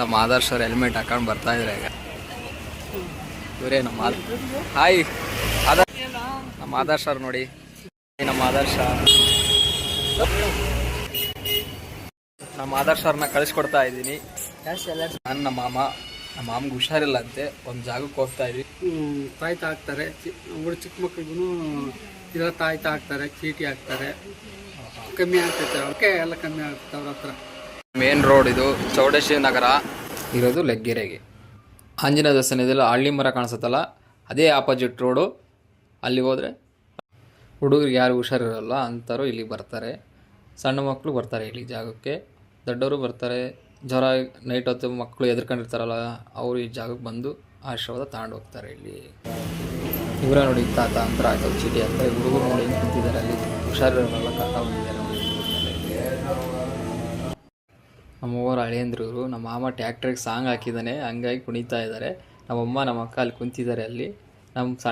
ನಮ್ಮ ಆದರ್ಶ ಅವ್ರು ಹೆಲ್ಮೆಟ್ ಹಾಕೊಂಡು ಬರ್ತಾ ಇದ್ರೆ ಈಗ ಇವರೇ ನಮ್ಮ ಹಾಯ್ ನಮ್ಮ ಆದರ್ಶ ಅವ್ರು ನೋಡಿ. ನಮ್ಮ ಆದರ್ಶ ಅವ್ರನ್ನ ಕಳಿಸ್ಕೊಡ್ತಾ ಇದ್ದೀನಿ. ನಾನು ನಮ್ಮ ಮಾಮ್ಗೆ ಹುಷಾರಿಲ್ಲ ಅಂತೆ, ಒಂದು ಜಾಗಕ್ಕೆ ಹೋಗ್ತಾ ಇದ್ವಿ. ತಾಯ್ತ ಹಾಕ್ತಾರೆ, ಚಿಕ್ಕ ಮಕ್ಳಿಗೂ ಇದರ ತಾಯ್ತ ಹಾಕ್ತಾರೆ, ಚೀಟಿ ಹಾಕ್ತಾರೆ, ಕಮ್ಮಿ ಆಗ್ತೈತೆ ಅವಕ್ಕೆ ಎಲ್ಲ ಕಮ್ಮಿ ಆಗ್ತದೆ ಅವ್ರ ಹತ್ರ. ಮೇನ್ ರೋಡ್ ಇದು, ಚೌಡೇಶ್ವರಿ ನಗರ ಇರೋದು ಲೆಗ್ಗೆರೆಗೆ. ಆಂಜನೇಯ ದೇವಸ್ಥಾನದಲ್ಲಿ ಹಳ್ಳಿ ಮರ ಕಾಣಿಸುತ್ತಲ್ಲ, ಅದೇ ಆಪೋಸಿಟ್ ರೋಡು. ಅಲ್ಲಿ ಹೋದರೆ ಹುಡುಗರಿಗೆ ಯಾರು ಹುಷಾರಿರಲ್ಲ ಅಂಥವ್ರು ಇಲ್ಲಿಗೆ ಬರ್ತಾರೆ. ಸಣ್ಣ ಮಕ್ಕಳು ಬರ್ತಾರೆ ಇಲ್ಲಿ ಜಾಗಕ್ಕೆ, ದೊಡ್ಡವರು ಬರ್ತಾರೆ. ಜ್ವರ ನೈಟ್ ಹೊತ್ತು ಮಕ್ಕಳು ಎದ್ಕೊಂಡಿರ್ತಾರಲ್ಲ, ಅವರು ಈ ಜಾಗಕ್ಕೆ ಬಂದು ಆಶೀರ್ವಾದ ತಗೊಂಡು ಹೋಗ್ತಾರೆ. ಇಲ್ಲಿ ಇವರ ನೋಡಿ ತಾತ ಅಂತರ ಆಯ್ತು ಚೀಟಿ ಅಂತ. ಹುಡುಗರು ನೋಡಿ ಹೆಂಗೆ ಕುಂತಿದ್ದಾರೆ, ಅಲ್ಲಿ ಹುಷಾರಿರೋಲ್ಲ ಕರ್ತಾ ಬಂದಿದ್ದಾರೆ ನೋಡಿ. ನಮ್ಮವ್ರ ಹಳೇಂದ್ರು ಇವರು. ನಮ್ಮ ಮಾಮ ಟ್ಯಾಕ್ಟ್ರಿಗೆ ಸಾಂಗ್ ಹಾಕಿದ್ದಾನೆ, ಹಂಗಾಗಿ ಕುಣಿತಾ ಇದ್ದಾರೆ. ನಮ್ಮಮ್ಮ ನಮ್ಮ ಅಕ್ಕ ಅಲ್ಲಿ ಕುಂತಿದ್ದಾರೆ. ಅಲ್ಲಿ ನಮ್ಮ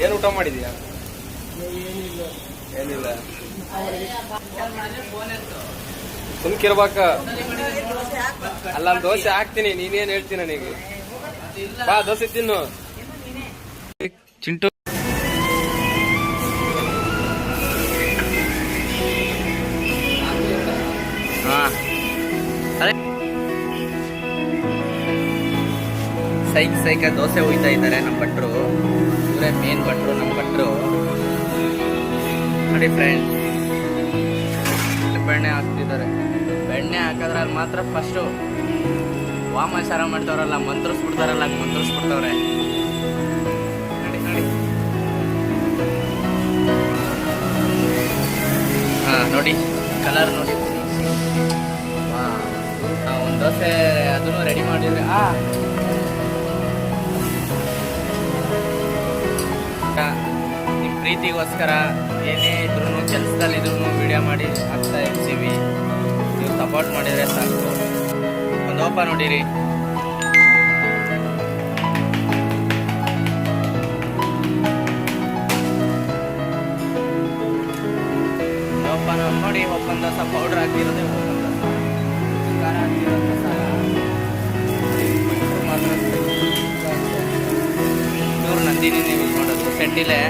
ಏನು ಊಟ ಮಾಡಿದೀಯಾ? ಏನಿಲ್ಲ, ಸುಮ್ಕಿರ್ಬೇಕ. ಅಲ್ಲ ದೋಸೆ ಹಾಕ್ತೀನಿ, ನೀನೇನು ಹೇಳ್ತೀನಿ ನನಗೆ? ಬಾ ದೋಸೆ ತಿನ್ನು. ಚಿಂಟು ಸೈಕ್ ದೋಸೆ ಹೋಯ್ತಾ ಇದ್ದಾರೆ ನಮ್ಮ ಭಟ್ರು. ಇವರೇ ಮೇನ್ ಭಟ್ರು, ನಮ್ಮ ಭಟ್ರು ನೋಡಿ ಫ್ರೆಂಡ್ಸ್. ಬೆಣ್ಣೆ ಹಾಕ್ತಿದ್ದಾರೆ. ಬೆಣ್ಣೆ ಹಾಕಿದ್ರಲ್ಲಿ ಮಾತ್ರ ಫಸ್ಟು ವಾಮಾಚಾರ ಮಾಡ್ತವ್ರಲ್ಲ, ಮಂತ್ರಿಸ್ಬಿಡ್ತಾರಲ್ಲ, ಮಂತ್ರಿಸ್ಬಿಡ್ತವ್ರೆ ನೋಡಿ ನೋಡಿ. ನೋಡಿ ಕಲರ್ ನೋಡಿ. ಒಂದು ದೋಸೆ ಅದನ್ನು ರೆಡಿ ಮಾಡಿದ್ರೆ ನಿಮ್ಮ ಪ್ರೀತಿಗೋಸ್ಕರ ಏನೇ ಇದ್ರೂ ಕೆಲಸದಲ್ಲಿ ಇದ್ರೂ ವಿಡಿಯೋ ಮಾಡಿ ಹಾಕ್ತಾ ಇರ್ತೀವಿ. ನೀವು ಸಪೋರ್ಟ್ ಮಾಡಿದರೆ ಸಾಕು. ಒಂದು ಓಪನ್ ನೋಡಿರಿ. ಓಪನ್ ನೋಡಿ, ಓಪನ್ ದೋಸೆ ಪೌಡ್ರ್ ಹಾಕಿರೋದೇ ಓಪನ್ ದೋಸೆ, ಖಾರ ಹಾಕಿರೋ ಮಸಾಲ ಮಾತ್ರ. ಇವ್ರು ನಂದಿನಿ ನೀವು ನೋಡೋದು ಸೆಟ್ಟಿಲೆ.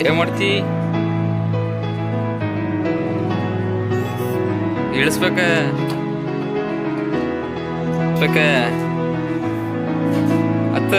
ಏನ್ ಮಾಡ್ತಿ? ಇಳಿಸ್ಬೇಕ ಅತ್ತ